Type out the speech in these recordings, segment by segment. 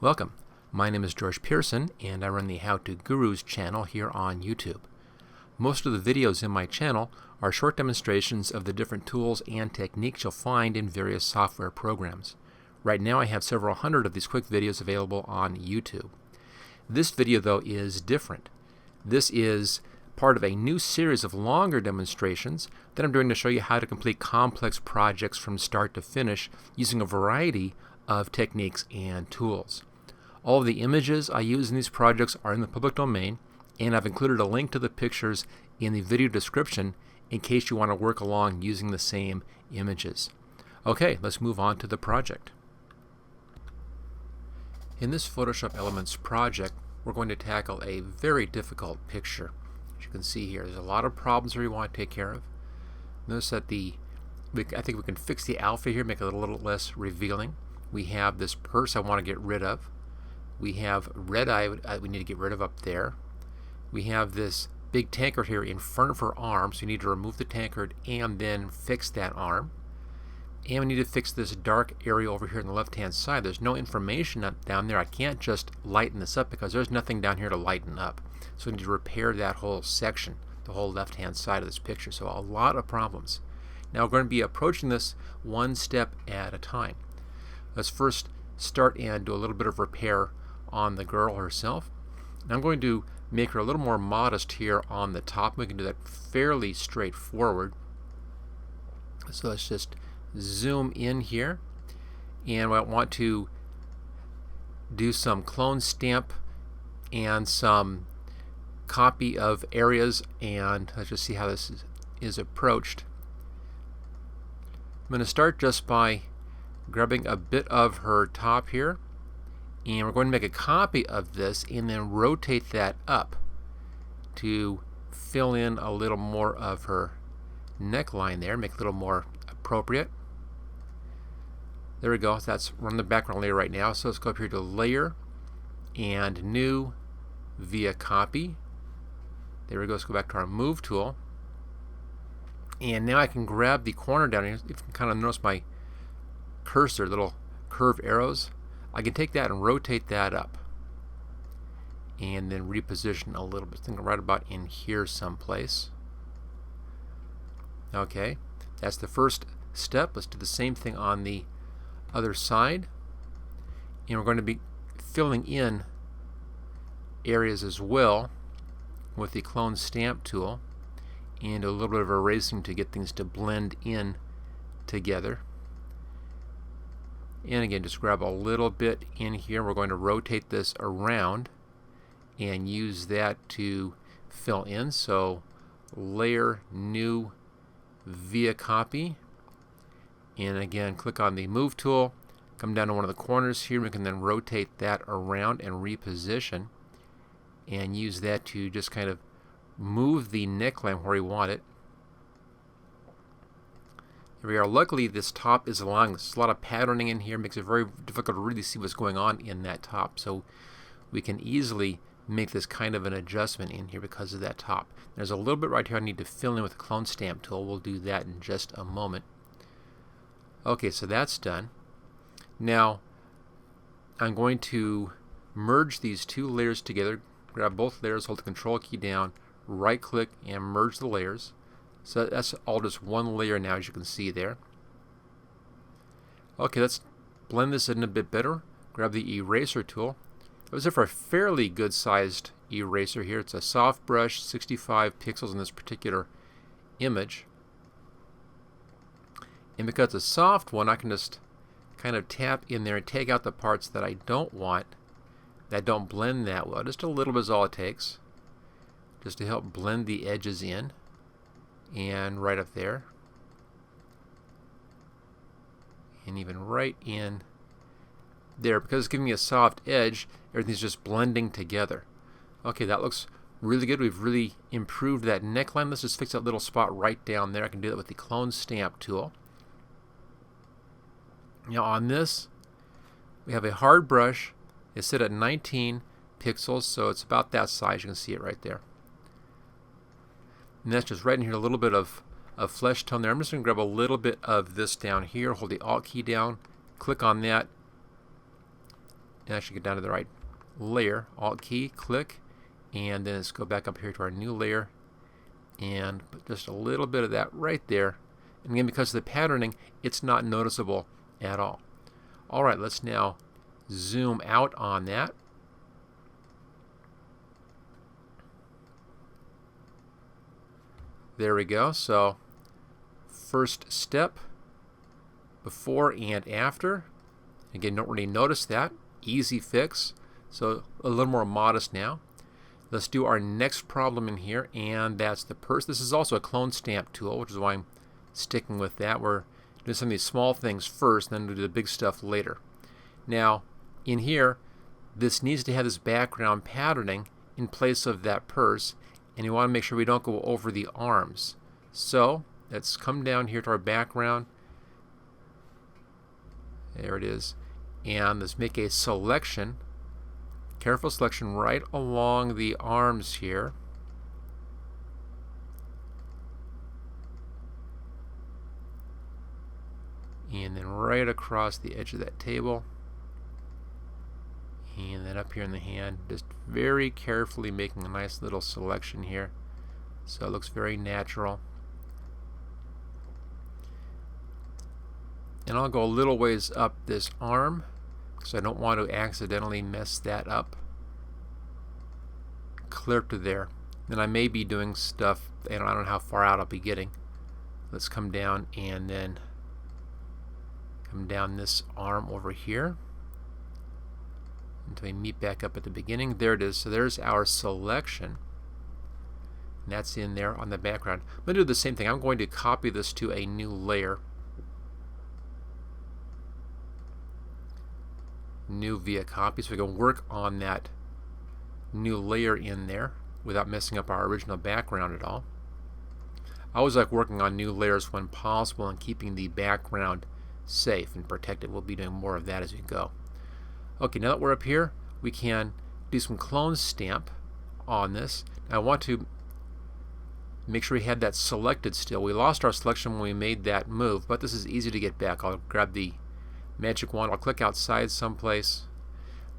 Welcome. My name is George Pearson and I run the How To Gurus channel here on YouTube. Most of the videos in my channel are short demonstrations of the different tools and techniques you'll find in various software programs. Right now I have several hundred of these quick videos available on YouTube. This video though is different. This is part of a new series of longer demonstrations that I'm doing to show you how to complete complex projects from start to finish using a variety of techniques and tools. All of the images I use in these projects are in the public domain, and I've included a link to the pictures in the video description in case you want to work along using the same images. Okay, let's move on to the project. In this Photoshop Elements project, we're going to tackle a very difficult picture. As you can see here, there's a lot of problems here we want to take care of. Notice that I think we can fix the alpha here, make it a little less revealing. We have this purse I want to get rid of. We have red eye we need to get rid of up there. We have this big tankard here in front of her arm, so you need to remove the tankard and then fix that arm. And we need to fix this dark area over here on the left hand side. There's no information down there. I can't just lighten this up because there's nothing down here to lighten up. So we need to repair that whole section, the whole left hand side of this picture. So a lot of problems. Now we're going to be approaching this one step at a time. Let's first start and do a little bit of repair on the girl herself. And I'm going to make her a little more modest here on the top. We can do that fairly straightforward. So let's just zoom in here, and I want to do some clone stamp and some copy of areas, and let's just see how this is approached. I'm going to start just by grabbing a bit of her top here, and we're going to make a copy of this and then rotate that up to fill in a little more of her neckline there, make it a little more appropriate. There we go. That's run the background layer right now. So let's go up here to Layer and New via Copy. There we go. Let's go back to our Move tool. And now I can grab the corner down here. You can kind of notice my cursor, little curved arrows. I can take that and rotate that up and then reposition a little bit. I think right about in here someplace. Okay, that's the first step. Let's do the same thing on the other side, and we're going to be filling in areas as well with the clone stamp tool and a little bit of erasing to get things to blend in together. And again, just grab a little bit in here. We're going to rotate this around and use that to fill in. So Layer, New via Copy, and again click on the Move tool, come down to one of the corners here. We can then rotate that around and reposition and use that to just kind of move the neckline where we want it. Here we are. Luckily this top is long. There's a lot of patterning in here, makes it very difficult to really see what's going on in that top, so we can easily make this kind of an adjustment in here because of that top. There's a little bit right here I need to fill in with the clone stamp tool. We'll do that in just a moment. Okay, so that's done. Now I'm going to merge these two layers together. Grab both layers, hold the Control key down, right click and merge the layers. So that's all just one layer now, as you can see there. Okay, let's blend this in a bit better. Grab the eraser tool. I was there for a fairly good sized eraser here. It's a soft brush, 65 pixels in this particular image. And because it's a soft one, I can just kind of tap in there and take out the parts that I don't want, that don't blend that well. Just a little bit is all it takes, just to help blend the edges in. And right up there. And even right in there. Because it's giving me a soft edge, everything's just blending together. Okay, that looks really good. We've really improved that neckline. Let's just fix that little spot right down there. I can do that with the clone stamp tool. Now on this, we have a hard brush. It's set at 19 pixels, so it's about that size. You can see it right there. And that's just right in here, a little bit of flesh tone there. I'm just going to grab a little bit of this down here, hold the Alt key down, click on that, and actually get down to the right layer. Alt key, click, and then let's go back up here to our new layer and put just a little bit of that right there. And again, because of the patterning, it's not noticeable at all. Alright, let's now zoom out on that. There we go. So first step, before and after. Again, don't really notice that. Easy fix. So a little more modest now. Let's do our next problem in here, and that's the purse. This is also a clone stamp tool, which is why I'm sticking with that. We're doing some of these small things first, then we'll do the big stuff later. Now, in here, this needs to have this background patterning in place of that purse, and you want to make sure we don't go over the arms. So let's come down here to our background. There it is. And let's make a selection, careful selection right along the arms here. And then right across the edge of that table. And then up here in the hand, just very carefully making a nice little selection here. So it looks very natural. And I'll go a little ways up this arm because I don't want to accidentally mess that up. Clear up to there. Then I may be doing stuff, I don't know how far out I'll be getting. Let's come down and then come down this arm over here until we meet back up at the beginning. There it is. So there's our selection. And that's in there on the background. I'm going to do the same thing. I'm going to copy this to a new layer. New via copy, so we can work on that new layer in there without messing up our original background at all. I always like working on new layers when possible and keeping the background safe and protected. We'll be doing more of that as we go. Okay, now that we're up here, we can do some clone stamp on this. Now I want to make sure we had that selected still. We lost our selection when we made that move, but this is easy to get back. I'll grab the magic wand, I'll click outside someplace.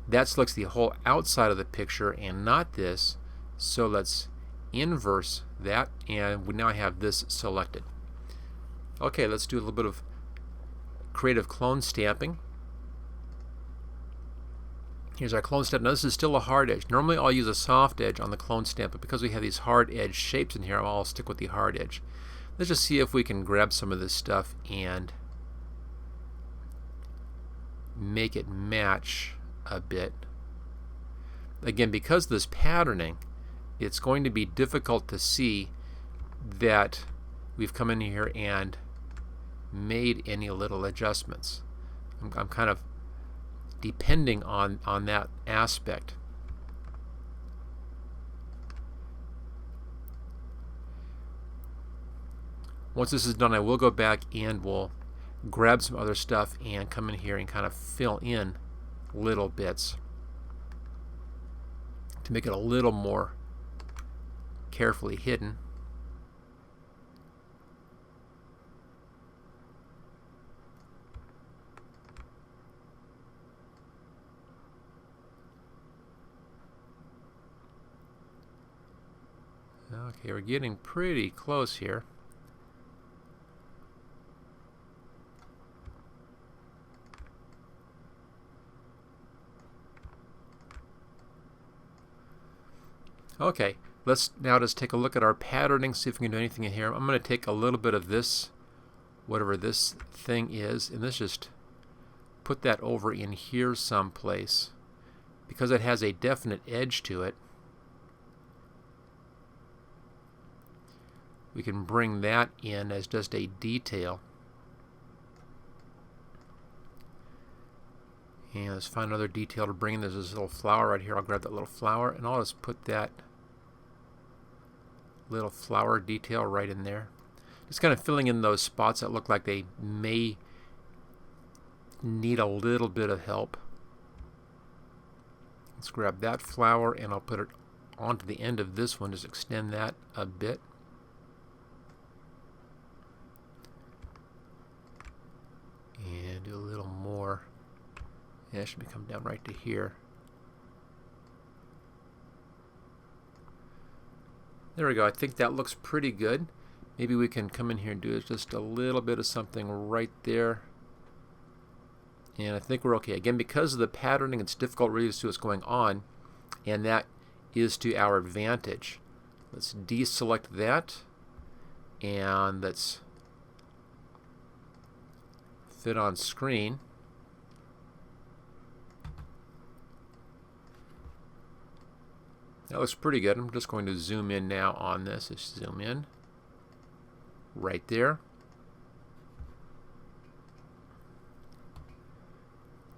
That selects the whole outside of the picture and not this. So let's inverse that, and we now have this selected. Okay, let's do a little bit of creative clone stamping. Here's our clone stamp. Now this is still a hard edge. Normally I'll use a soft edge on the clone stamp, but because we have these hard edge shapes in here, I'll stick with the hard edge. Let's just see if we can grab some of this stuff and make it match a bit. Again, because of this patterning, it's going to be difficult to see that we've come in here and made any little adjustments. I'm kind of depending on that aspect. Once this is done, I will go back and we'll grab some other stuff and come in here and kind of fill in little bits to make it a little more carefully hidden. Okay, we're getting pretty close here. Okay, let's now just take a look at our patterning, see if we can do anything in here. I'm going to take a little bit of this, whatever this thing is, and let's just put that over in here someplace. Because it has a definite edge to it, we can bring that in as just a detail. And let's find another detail to bring in. There's this little flower right here. I'll grab that little flower and I'll just put that little flower detail right in there. Just kind of filling in those spots that look like they may need a little bit of help. Let's grab that flower and I'll put it onto the end of this one. Just extend that a bit. And do a little more Yeah, it should be coming down right to here. There we go. I think that looks pretty good. Maybe we can come in here and do just a little bit of something right there. And I think we're okay. Again, because of the patterning, it's difficult really to see what's going on, and that is to our advantage. Let's deselect that, and let's fit on screen. That looks pretty good. I'm just going to zoom in now on this. Just zoom in right there.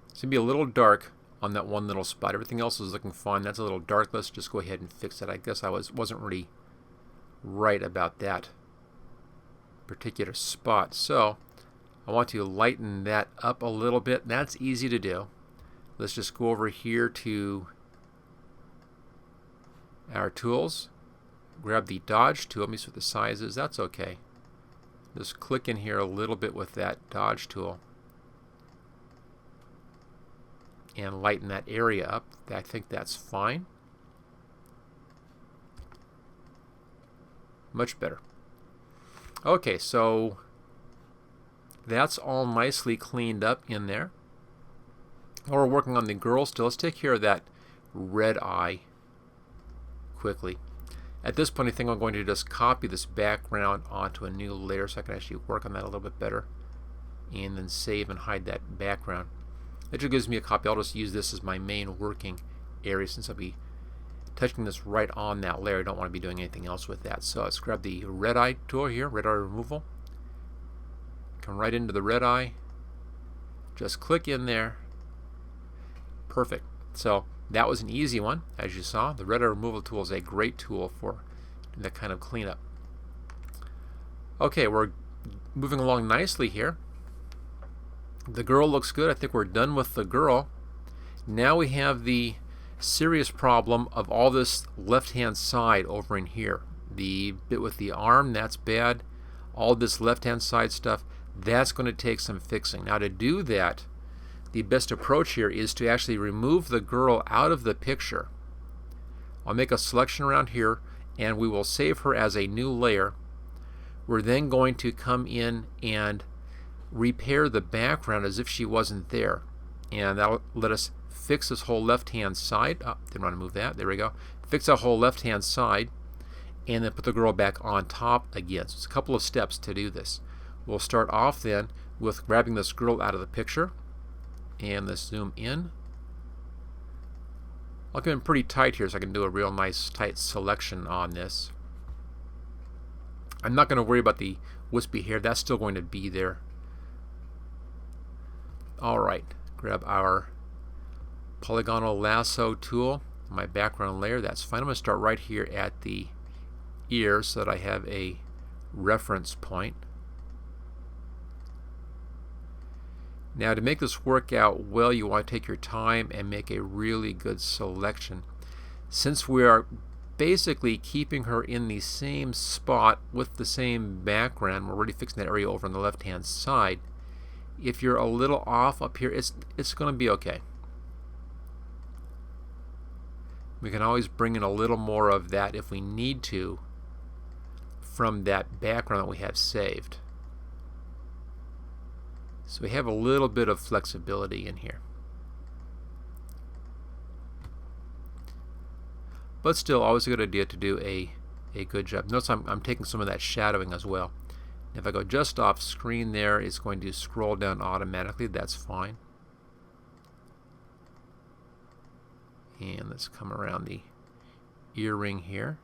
It's going to be a little dark on that one little spot. Everything else is looking fine. That's a little dark. Let's just go ahead and fix it. I guess I wasn't really right about that particular spot. So I want to lighten that up a little bit. That's easy to do. Let's just go over here to our tools. Grab the dodge tool. Let me see what the size is. That's okay. Just click in here a little bit with that dodge tool and lighten that area up. I think that's fine. Much better. Okay, so that's all nicely cleaned up in there. While we're working on the girl still, let's take care of that red eye quickly. At this point, I think I'm going to just copy this background onto a new layer so I can actually work on that a little bit better, and then save and hide that background. That just gives me a copy. I'll just use this as my main working area since I'll be touching this right on that layer. I don't want to be doing anything else with that. So let's grab the red eye tool here, red eye removal. Come right into the red eye. Just click in there. Perfect. So that was an easy one, as you saw. The red eye removal tool is a great tool for that kind of cleanup. Okay, we're moving along nicely here. The girl looks good. I think we're done with the girl. Now we have the serious problem of all this left-hand side over in here. The bit with the arm, that's bad. All this left-hand side stuff, that's going to take some fixing. Now to do that, the best approach here is to actually remove the girl out of the picture. I'll make a selection around here, and we will save her as a new layer. We're then going to come in and repair the background as if she wasn't there, and that'll let us fix this whole left hand side. Didn't want to move that. There we go. Fix that whole left hand side, and then put the girl back on top again. So it's a couple of steps to do this. We'll start off then with grabbing this girl out of the picture, and let's zoom in. I'll come in pretty tight here so I can do a real nice tight selection on this. I'm not going to worry about the wispy hair. That's still going to be there. Alright, grab our polygonal lasso tool, my background layer. That's fine. I'm going to start right here at the ear so that I have a reference point. Now to make this work out well, you want to take your time and make a really good selection. Since we are basically keeping her in the same spot with the same background, we're already fixing that area over on the left hand side. If you're a little off up here, it's going to be okay. We can always bring in a little more of that if we need to from that background that we have saved. So we have a little bit of flexibility in here. But still, always a good idea to do a good job. Notice I'm taking some of that shadowing as well. If I go just off screen there, it's going to scroll down automatically. That's fine. And let's come around the earring here.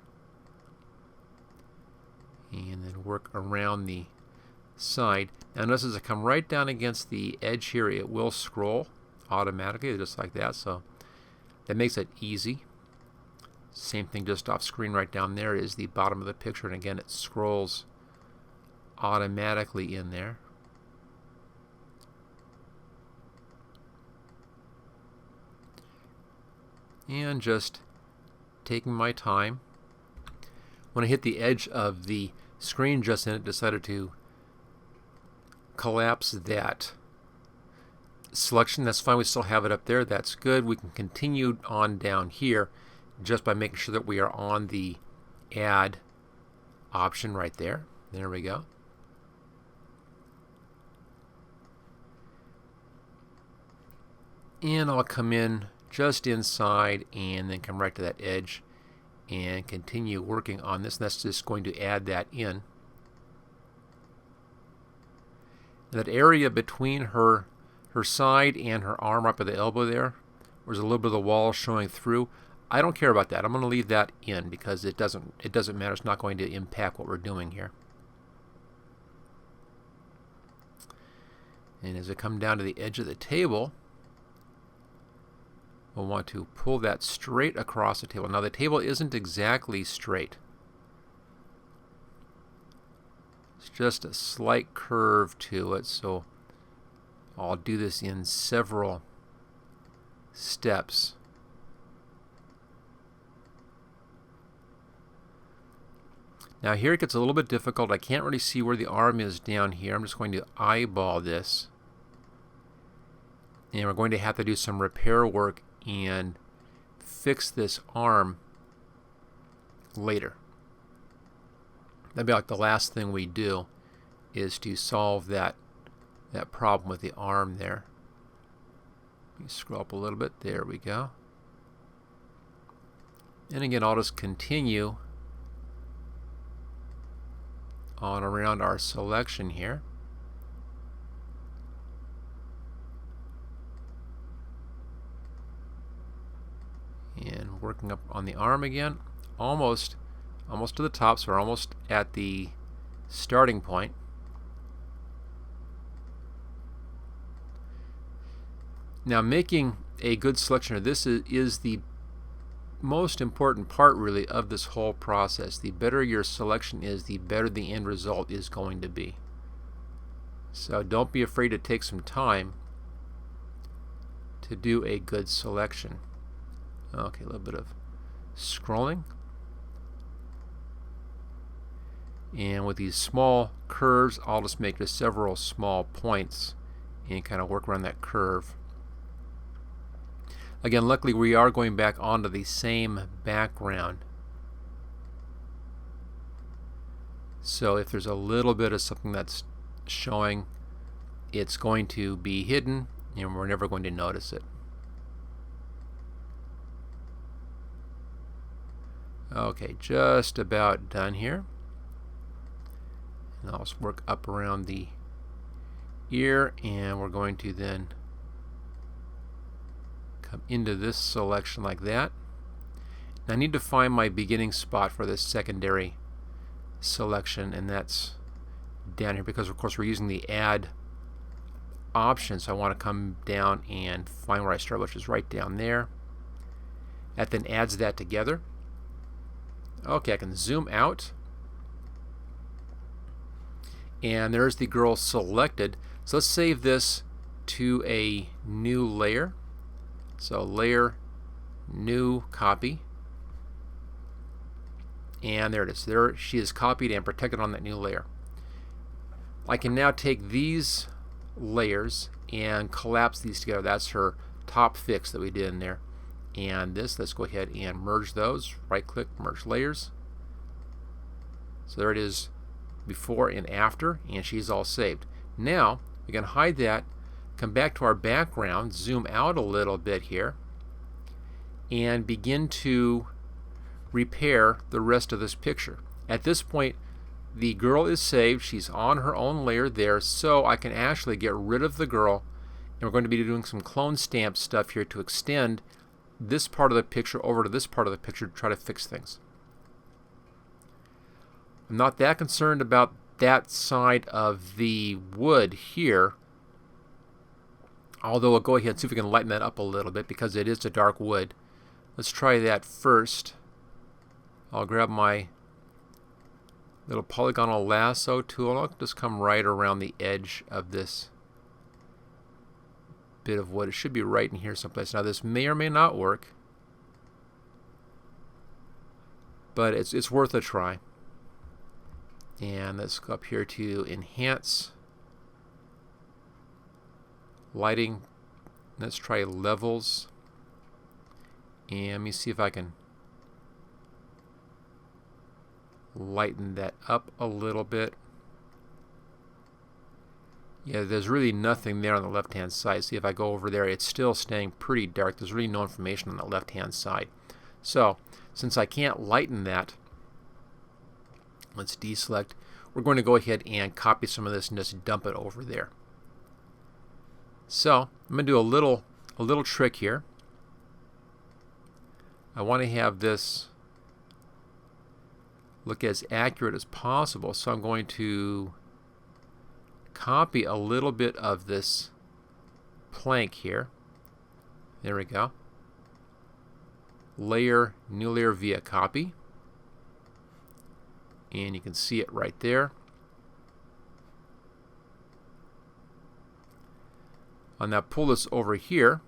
And then work around the side. Now notice as I come right down against the edge here, it will scroll automatically, just like that. So that makes it easy. Same thing just off screen right down there is the bottom of the picture. And again, it scrolls automatically in there. And just taking my time. When I hit the edge of the screen just then, it decided to collapse that selection. That's fine. We still have it up there. That's good. We can continue on down here just by making sure that we are on the add option right there. There we go. And I'll come in just inside and then come right to that edge and continue working on this. And that's just going to add that in. That area between her side and her arm up at the elbow there, there's a little bit of the wall showing through. I don't care about that. I'm going to leave that in because it doesn't matter. It's not going to impact what we're doing here. And as I come down to the edge of the table, we'll want to pull that straight across the table. Now the table isn't exactly straight. It's just a slight curve to it, so I'll do this in several steps. Now here it gets a little bit difficult. I can't really see where the arm is down here. I'm just going to eyeball this. And we're going to have to do some repair work and fix this arm later. That'd be like the last thing we do, is to solve that problem with the arm there. Let me scroll up a little bit. There we go. And again, I'll just continue on around our selection here. And working up on the arm again, almost to the top, so we're almost at the starting point. Now making a good selection of this is the most important part really of this whole process. The better your selection is, the better the end result is going to be. So don't be afraid to take some time to do a good selection. Okay, a little bit of scrolling. And with these small curves, I'll just make just several small points and kind of work around that curve. Again, luckily we are going back onto the same background. So if there's a little bit of something that's showing, it's going to be hidden and we're never going to notice it. Okay, just about done here. And I'll just work up around the ear, and we're going to then come into this selection like that. Now I need to find my beginning spot for this secondary selection, and that's down here because of course we're using the add option, so I want to come down and find where I start, which is right down there. That then adds that together. Okay, I can zoom out, and there's the girl selected. So let's save this to a new layer. So layer, new copy, and there it is. There she is copied and protected on that new layer. I can now take these layers and collapse these together. That's her top fix that we did in there. And this, let's go ahead and merge those. Right click, merge layers. So there it is, before and after, and she's all saved. Now we can hide that, come back to our background, zoom out a little bit here, and begin to repair the rest of this picture. At this point, the girl is saved. She's on her own layer there, so I can actually get rid of the girl, and we're going to be doing some clone stamp stuff here to extend this part of the picture over to this part of the picture to try to fix things. I'm not that concerned about that side of the wood here, although I'll go ahead and see if we can lighten that up a little bit because it is a dark wood. Let's try that first. I'll grab my little polygonal lasso tool. I'll just come right around the edge of this bit of wood. It should be right in here someplace. Now this may or may not work, but it's worth a try. And let's go up here to enhance lighting Let's try levels. And let me see if I can lighten that up a little bit. Yeah, there's really nothing there on the left-hand side. See, if I go over there, it's still staying pretty dark. There's really no information on the left-hand side. So, since I can't lighten that, let's deselect. We're going to go ahead and copy some of this and just dump it over there. So, I'm going to do a little trick here. I want to have this look as accurate as possible, so I'm going to copy a little bit of this plank here. There we go. Layer, new layer via copy. And you can see it right there. I'll now pull this over here.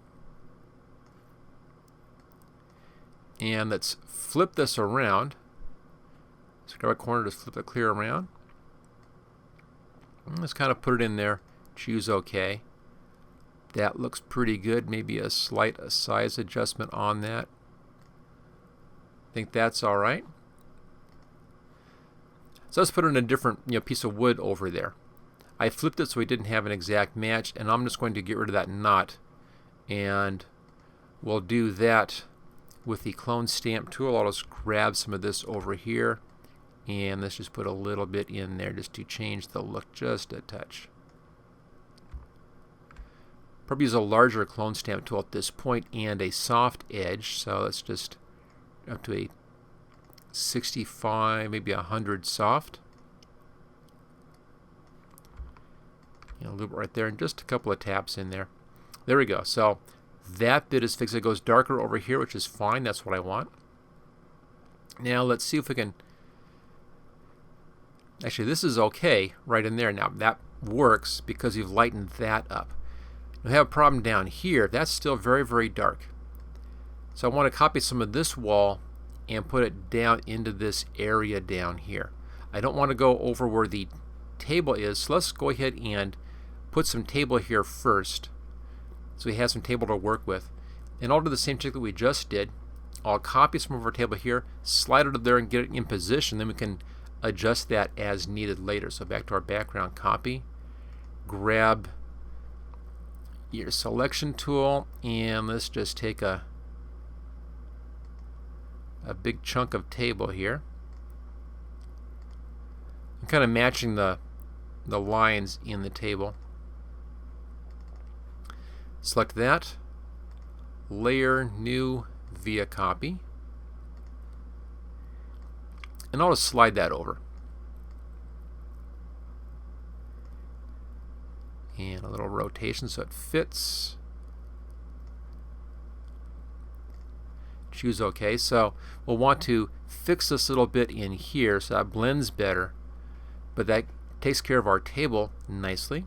And let's flip this around. So grab a corner, just flip it clear around. Let's kind of put it in there. Choose OK. That looks pretty good. Maybe a slight size adjustment on that. I think that's all right. So let's put in a different piece of wood over there. I flipped it so we didn't have an exact match, and I'm just going to get rid of that knot. And we'll do that with the clone stamp tool. I'll just grab some of this over here. And let's just put a little bit in there just to change the look just a touch. Probably use a larger clone stamp tool at this point and a soft edge. So let's just up to a 65, maybe 100 soft. A little bit right there and just a couple of taps in there. There we go. So that bit is fixed. It goes darker over here, which is fine. That's what I want. Now let's see if we can... Actually, this is okay right in there. Now, that works because you've lightened that up. We have a problem down here. That's still very, very dark. So I want to copy some of this wall and put it down into this area down here. I don't want to go over where the table is, so let's go ahead and put some table here first so we have some table to work with. And I'll do the same trick that we just did. I'll copy some of our table here, slide it up there and get it in position, then we can adjust that as needed later. So back to our background, copy, grab your selection tool, and let's just take a big chunk of table here. I'm kind of matching the lines in the table. Select that, layer, new, via copy. And I'll just slide that over. And a little rotation so it fits. Choose OK. So we'll want to fix this little bit in here so that blends better. But that takes care of our table nicely.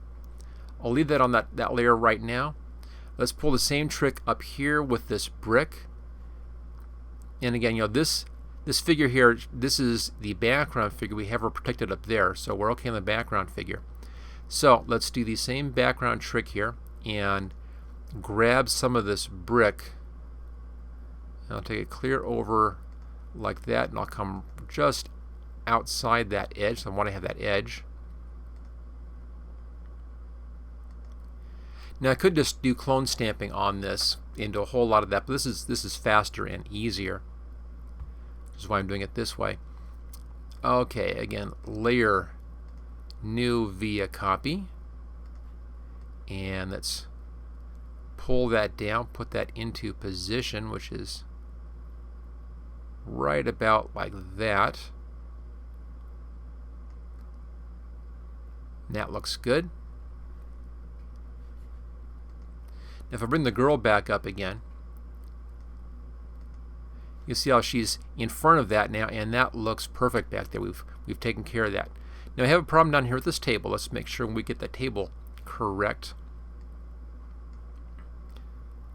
I'll leave that on that layer right now. Let's pull the same trick up here with this brick. And again, this figure here, this is the background figure. We have her protected up there, so we're okay on the background figure. So let's do the same background trick here and grab some of this brick. And I'll take it clear over like that, and I'll come just outside that edge. So I want to have that edge. Now I could just do clone stamping on this and do a whole lot of that, but this is faster and easier. This is why I'm doing it this way. Okay, again, layer, new, via copy, and let's pull that down, put that into position, which is right about like that. And that looks good. Now if I bring the girl back up again, you see how she's in front of that now, and that looks perfect back there. We've taken care of that. Now I have a problem down here with this table. Let's make sure we get the table correct.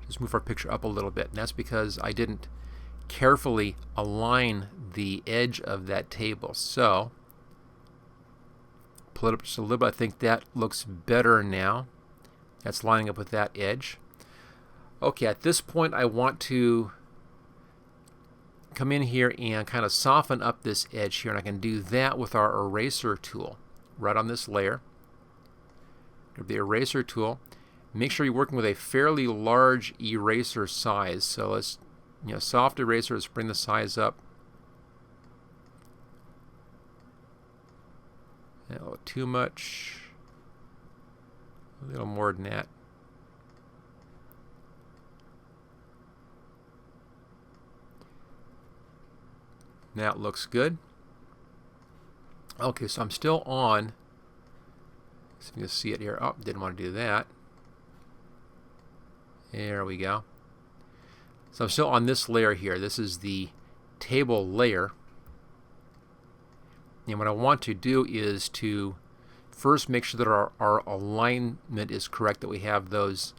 Just move our picture up a little bit, and that's because I didn't carefully align the edge of that table. So pull it up just a little bit. I think that looks better now. That's lining up with that edge. Okay, at this point I want to come in here and kind of soften up this edge here, and I can do that with our eraser tool right on this layer. Grab the eraser tool. Make sure you're working with a fairly large eraser size. So let's, soft eraser, let's bring the size up. No, too much. A little more than that. That looks good. Okay, so I'm still on. So you can see it here. Oh, didn't want to do that. There we go. So I'm still on this layer here. This is the table layer. And what I want to do is to first make sure that our alignment is correct, that we have those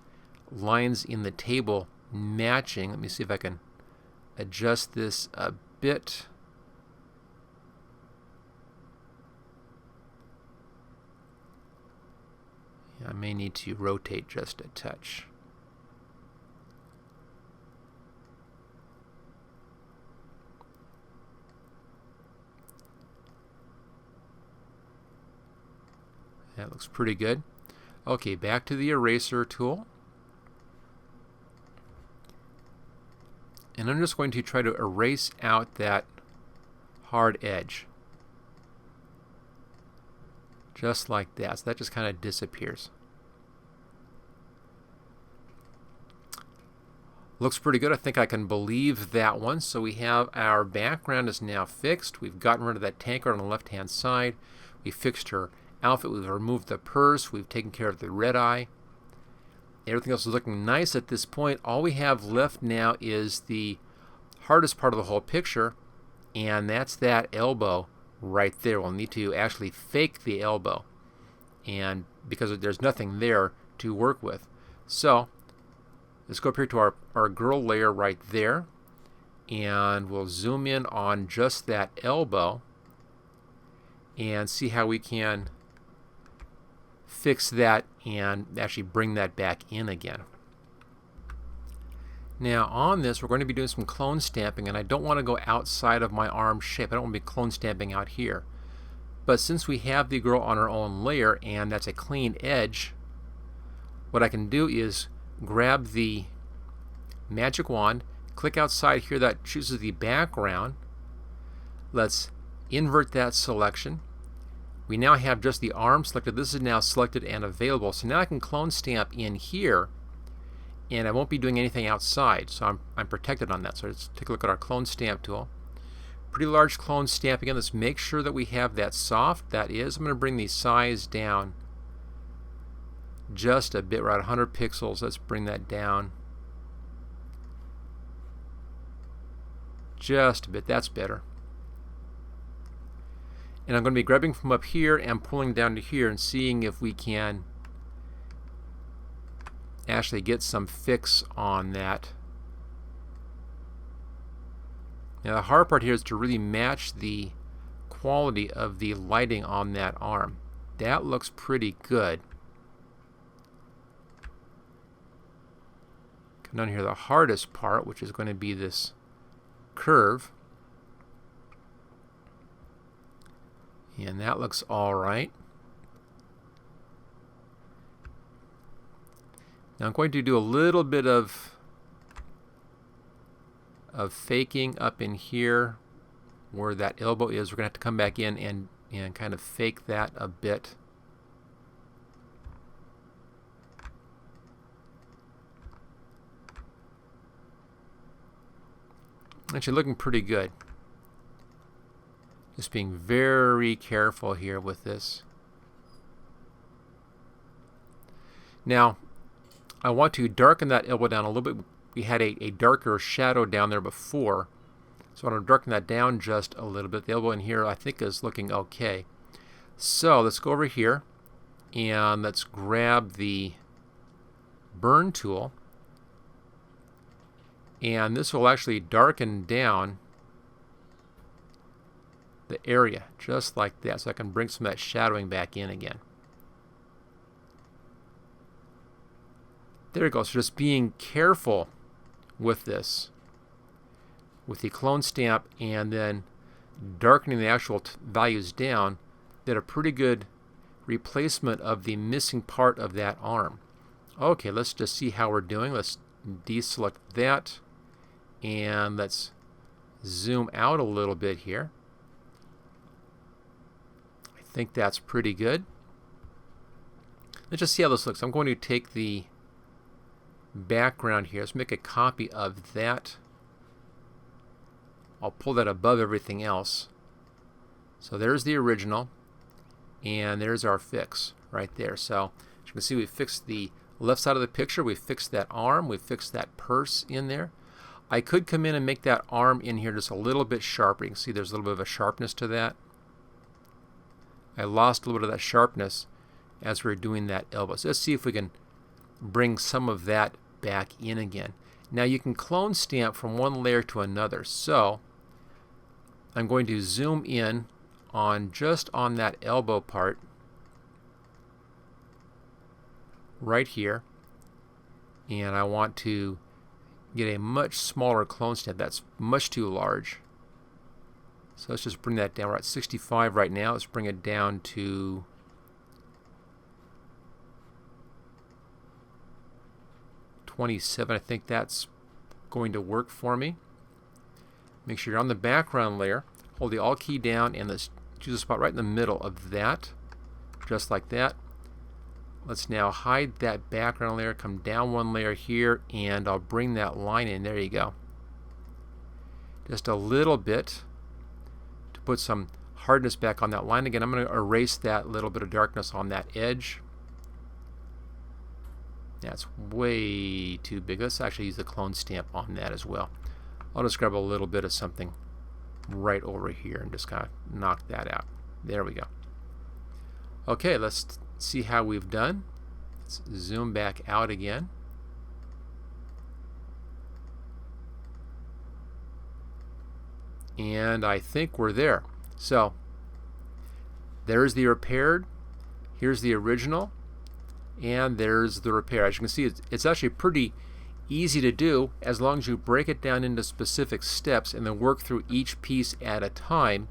lines in the table matching. Let me see if I can adjust this a bit. I may need to rotate just a touch. That looks pretty good. Okay, back to the eraser tool. And I'm just going to try to erase out that hard edge. Just like that. So that just kind of disappears. Looks pretty good. I think I can believe that one. So we have our background is now fixed. We've gotten rid of that tanker on the left-hand side. We fixed her outfit. We've removed the purse. We've taken care of the red eye. Everything else is looking nice at this point. All we have left now is the hardest part of the whole picture, and that's that elbow right there. We'll need to actually fake the elbow, and because there's nothing there to work with. So let's go up here to our girl layer right there, and we'll zoom in on just that elbow and see how we can fix that and actually bring that back in again. Now on this we're going to be doing some clone stamping, and I don't want to go outside of my arm shape. I don't want to be clone stamping out here. But since we have the girl on her own layer and that's a clean edge, what I can do is grab the magic wand, click outside here that chooses the background. Let's invert that selection. We now have just the arm selected. This is now selected and available. So now I can clone stamp in here, and I won't be doing anything outside. So I'm protected on that. So let's take a look at our clone stamp tool. Pretty large clone stamp again. Let's make sure that we have that soft. That is. I'm going to bring the size down just a bit, right 100 pixels. Let's bring that down just a bit. That's better. And I'm going to be grabbing from up here and pulling down to here and seeing if we can actually get some fix on that. Now the hard part here is to really match the quality of the lighting on that arm. That looks pretty good. Come down here, the hardest part, which is going to be this curve. And that looks all right. Now I'm going to do a little bit of faking up in here where that elbow is. We're going to have to come back in and kind of fake that a bit. Actually looking pretty good. Just being very careful here with this. Now, I want to darken that elbow down a little bit. We had a darker shadow down there before, so I want to darken that down just a little bit. The elbow in here I think is looking okay. So let's go over here and let's grab the burn tool, and this will actually darken down the area just like that, so I can bring some of that shadowing back in again. There we go. So just being careful with this, with the clone stamp, and then darkening the actual values down, did a pretty good replacement of the missing part of that arm. Okay, let's just see how we're doing. Let's deselect that, and let's zoom out a little bit here. I think that's pretty good. Let's just see how this looks. I'm going to take the background here. Let's make a copy of that. I'll pull that above everything else. So there's the original, and there's our fix right there. So as you can see, we fixed the left side of the picture. We fixed that arm. We fixed that purse in there. I could come in and make that arm in here just a little bit sharper. You can see there's a little bit of a sharpness to that. I lost a little bit of that sharpness as we were doing that elbow. So let's see if we can bring some of that back in again. Now you can clone stamp from one layer to another. So I'm going to zoom in on just on that elbow part right here, and I want to get a much smaller clone stamp. That's much too large. So let's just bring that down. We're at 65 right now. Let's bring it down to 27. I think that's going to work for me. Make sure you're on the background layer. Hold the Alt key down, and let's choose a spot right in the middle of that, just like that. Let's now hide that background layer, come down one layer here, and I'll bring that line in. There you go. Just a little bit to put some hardness back on that line. Again, I'm going to erase that little bit of darkness on that edge. That's way too big. Let's actually use the clone stamp on that as well. I'll just grab a little bit of something right over here and just kind of knock that out. There we go. Okay, let's see how we've done. Let's zoom back out again. And I think we're there. So there's the repaired, here's the original, and there's the repair. As you can see, it's actually pretty easy to do as long as you break it down into specific steps and then work through each piece at a time.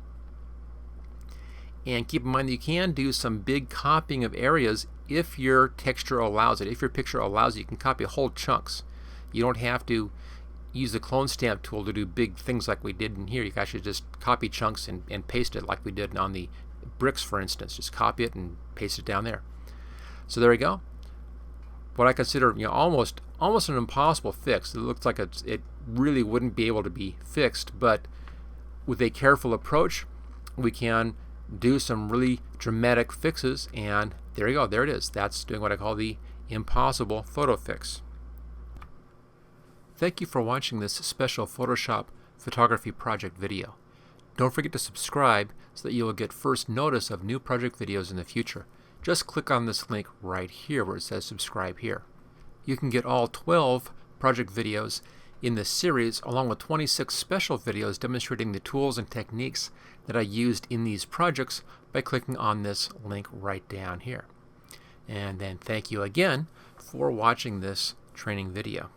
And keep in mind that you can do some big copying of areas if your texture allows it. If your picture allows it, you can copy whole chunks. You don't have to use the clone stamp tool to do big things like we did in here. You can actually just copy chunks and paste it like we did on the bricks, for instance. Just copy it and paste it down there. So there we go. What I consider, almost an impossible fix. It looks like it really wouldn't be able to be fixed, but with a careful approach, we can do some really dramatic fixes, and there you go. There it is. That's doing what I call the impossible photo fix. Thank you for watching this special Photoshop photography project video. Don't forget to subscribe so that you will get first notice of new project videos in the future. Just click on this link right here where it says subscribe here. You can get all 12 project videos in this series along with 26 special videos demonstrating the tools and techniques that I used in these projects by clicking on this link right down here. And then thank you again for watching this training video.